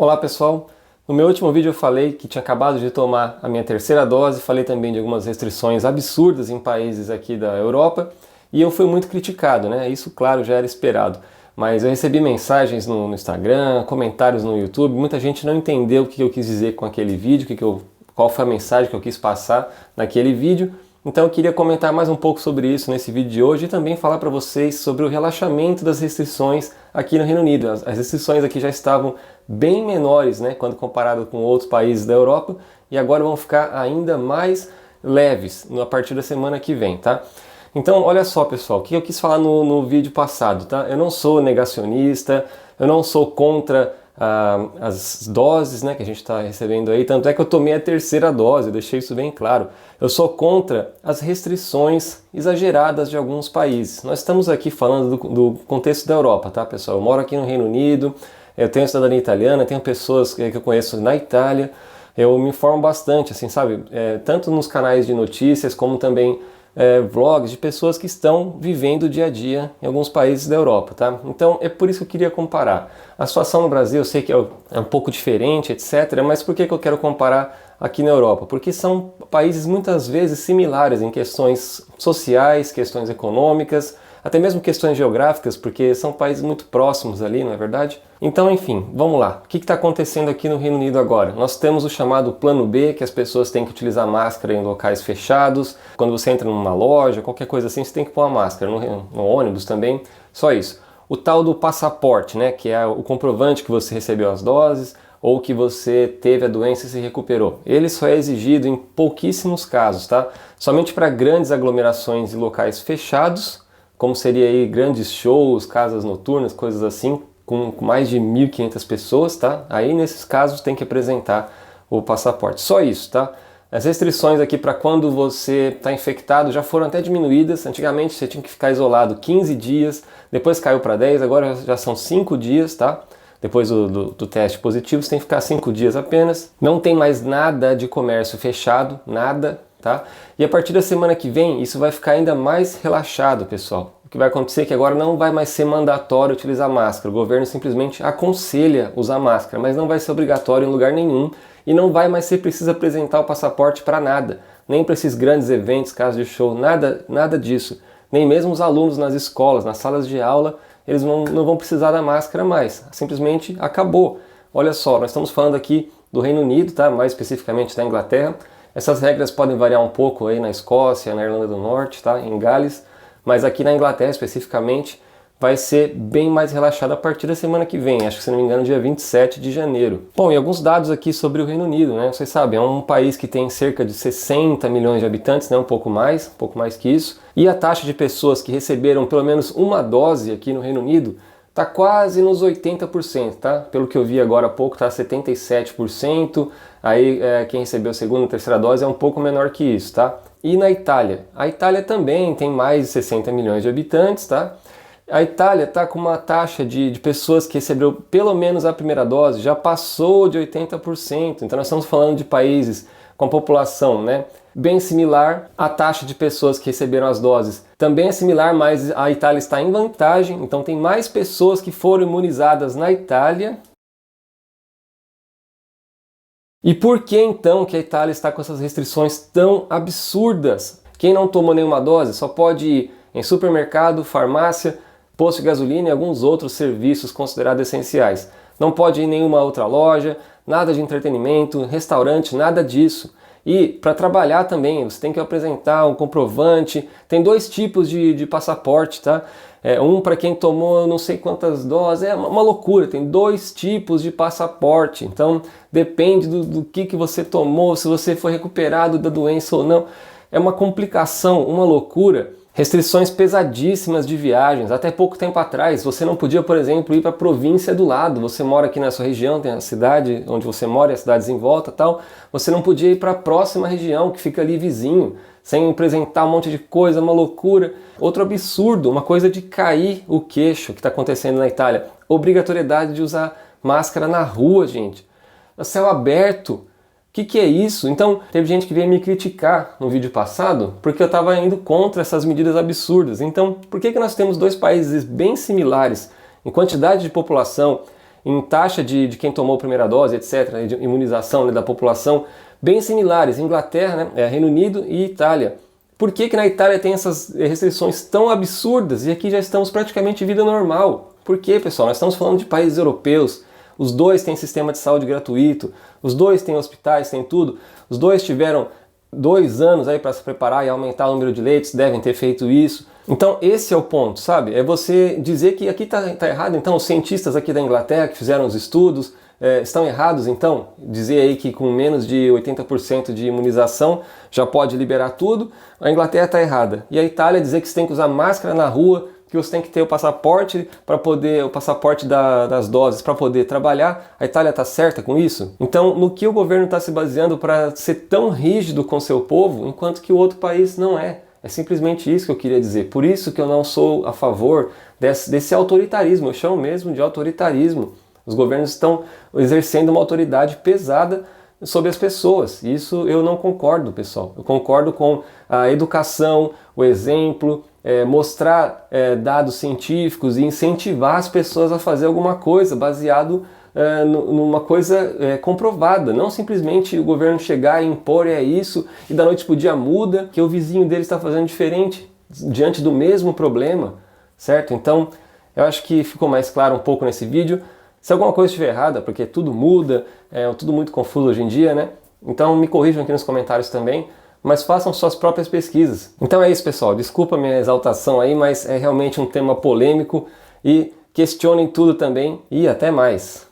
Olá pessoal, no meu último vídeo eu falei que tinha acabado de tomar a minha terceira dose, falei também de algumas restrições absurdas em países aqui da Europa e eu fui muito criticado, né? Isso, claro, já era esperado, mas eu recebi mensagens no Instagram, comentários no YouTube, muita gente não entendeu o que eu quis dizer com aquele vídeo, qual foi a mensagem que eu quis passar naquele vídeo. Então eu queria comentar mais um pouco sobre isso nesse vídeo de hoje e também falar para vocês sobre o relaxamento das restrições aqui no Reino Unido. As restrições aqui já estavam bem menores, né, quando comparado com outros países da Europa, e agora vão ficar ainda mais leves a partir da semana que vem, tá? Então, olha só, pessoal, o que eu quis falar no vídeo passado, tá? Eu não sou negacionista, eu não sou contra as doses, né, que a gente está recebendo aí, tanto é que eu tomei a terceira dose, eu deixei isso bem claro. Eu sou contra as restrições exageradas de alguns países. Nós estamos aqui falando do contexto da Europa, tá, pessoal? Eu moro aqui no Reino Unido, eu tenho cidadania italiana, tenho pessoas que eu conheço na Itália, eu me informo bastante, assim, sabe? Tanto nos canais de notícias, como também vlogs de pessoas que estão vivendo o dia a dia em alguns países da Europa, tá? Então é por isso que eu queria comparar. A situação no Brasil eu sei que é um pouco diferente, etc., mas por que eu quero comparar aqui na Europa? Porque são países muitas vezes similares em questões sociais, questões econômicas, até mesmo questões geográficas, porque são países muito próximos ali, não é verdade? Então, enfim, vamos lá. O que está acontecendo aqui no Reino Unido agora? Nós temos o chamado Plano B, que as pessoas têm que utilizar máscara em locais fechados. Quando você entra numa loja, qualquer coisa assim, você tem que pôr uma máscara. No ônibus também, só isso. O tal do passaporte, né, que é o comprovante que você recebeu as doses ou que você teve a doença e se recuperou. Ele só é exigido em pouquíssimos casos, tá? Somente para grandes aglomerações e locais fechados, como seria aí grandes shows, casas noturnas, coisas assim, com mais de 1.500 pessoas, tá? Aí nesses casos tem que apresentar o passaporte. Só isso, tá? As restrições aqui para quando você está infectado já foram até diminuídas. Antigamente você tinha que ficar isolado 15 dias, depois caiu para 10, agora já são 5 dias, tá? Depois do teste positivo você tem que ficar 5 dias apenas. Não tem mais nada de comércio fechado, nada. Tá? E a partir da semana que vem isso vai ficar ainda mais relaxado, pessoal. O que vai acontecer é que agora não vai mais ser mandatório utilizar máscara. O governo simplesmente aconselha usar máscara, mas não vai ser obrigatório em lugar nenhum e não vai mais ser preciso apresentar o passaporte para nada, nem para esses grandes eventos, casos de show, nada disso. Nem mesmo os alunos nas escolas, nas salas de aula, eles não vão precisar da máscara mais. Simplesmente acabou. Olha só, nós estamos falando aqui do Reino Unido, tá? Mais especificamente da Inglaterra. Essas regras podem variar um pouco aí na Escócia, na Irlanda do Norte, tá? Em Gales, mas aqui na Inglaterra especificamente vai ser bem mais relaxado a partir da semana que vem, acho que se não me engano dia 27 de janeiro. Bom, e alguns dados aqui sobre o Reino Unido, né? Vocês sabem, é um país que tem cerca de 60 milhões de habitantes, né? Um pouco mais que isso, e a taxa de pessoas que receberam pelo menos uma dose aqui no Reino Unido tá quase nos 80%, tá? Pelo que eu vi agora há pouco, tá 77%. Aí quem recebeu a segunda e terceira dose é um pouco menor que isso, tá? E na Itália? A Itália também tem mais de 60 milhões de habitantes, tá? A Itália tá com uma taxa de pessoas que receberam pelo menos a primeira dose, já passou de 80%. Então nós estamos falando de países com a população, né, bem similar. A taxa de pessoas que receberam as doses também é similar, mas a Itália está em vantagem, então tem mais pessoas que foram imunizadas na Itália. E por que então que a Itália está com essas restrições tão absurdas? Quem não tomou nenhuma dose só pode ir em supermercado, farmácia, posto de gasolina e alguns outros serviços considerados essenciais. Não pode ir em nenhuma outra loja, nada de entretenimento, restaurante, nada disso. E para trabalhar também, você tem que apresentar um comprovante. Tem dois tipos de passaporte, tá? Um para quem tomou não sei quantas doses, é uma loucura. Tem dois tipos de passaporte, então depende do que você tomou, se você foi recuperado da doença ou não. É uma complicação, uma loucura. Restrições pesadíssimas de viagens. Até pouco tempo atrás, você não podia, por exemplo, ir para a província do lado. Você mora aqui na sua região, tem a cidade onde você mora e as cidades em volta, tal. Você não podia ir para a próxima região, que fica ali vizinho, sem apresentar um monte de coisa, uma loucura. Outro absurdo, uma coisa de cair o queixo que está acontecendo na Itália. Obrigatoriedade de usar máscara na rua, gente. A céu aberto. O que é isso? Então, teve gente que veio me criticar no vídeo passado porque eu estava indo contra essas medidas absurdas. Então, por que nós temos dois países bem similares em quantidade de população, em taxa de quem tomou a primeira dose, etc., de imunização, né, da população, bem similares, Inglaterra, né, Reino Unido e Itália. Por que na Itália tem essas restrições tão absurdas e aqui já estamos praticamente em vida normal? Por quê, pessoal? Nós estamos falando de países europeus, os dois têm sistema de saúde gratuito, os dois têm hospitais, têm tudo, os dois tiveram 2 anos aí para se preparar e aumentar o número de leitos, devem ter feito isso. Então esse é o ponto, sabe? É você dizer que aqui tá errado, então os cientistas aqui da Inglaterra que fizeram os estudos estão errados, então? Dizer aí que com menos de 80% de imunização já pode liberar tudo, a Inglaterra está errada. E a Itália dizer que você tem que usar máscara na rua, que você tem que ter o passaporte das doses para poder trabalhar, a Itália está certa com isso? Então, no que o governo está se baseando para ser tão rígido com seu povo, enquanto que o outro país não é? É simplesmente isso que eu queria dizer. Por isso que eu não sou a favor desse autoritarismo, eu chamo mesmo de autoritarismo. Os governos estão exercendo uma autoridade pesada sobre as pessoas. Isso eu não concordo, pessoal. Eu concordo com a educação, o exemplo, mostrar dados científicos e incentivar as pessoas a fazer alguma coisa baseado numa coisa comprovada. Não simplesmente o governo chegar e impor isso e da noite para o dia muda que o vizinho dele está fazendo diferente diante do mesmo problema, certo? Então eu acho que ficou mais claro um pouco nesse vídeo. Se alguma coisa estiver errada, porque tudo muda, tudo muito confuso hoje em dia, né? Então me corrijam aqui nos comentários também, mas façam suas próprias pesquisas. Então é isso, pessoal. Desculpa a minha exaltação aí, mas é realmente um tema polêmico e questionem tudo também e até mais.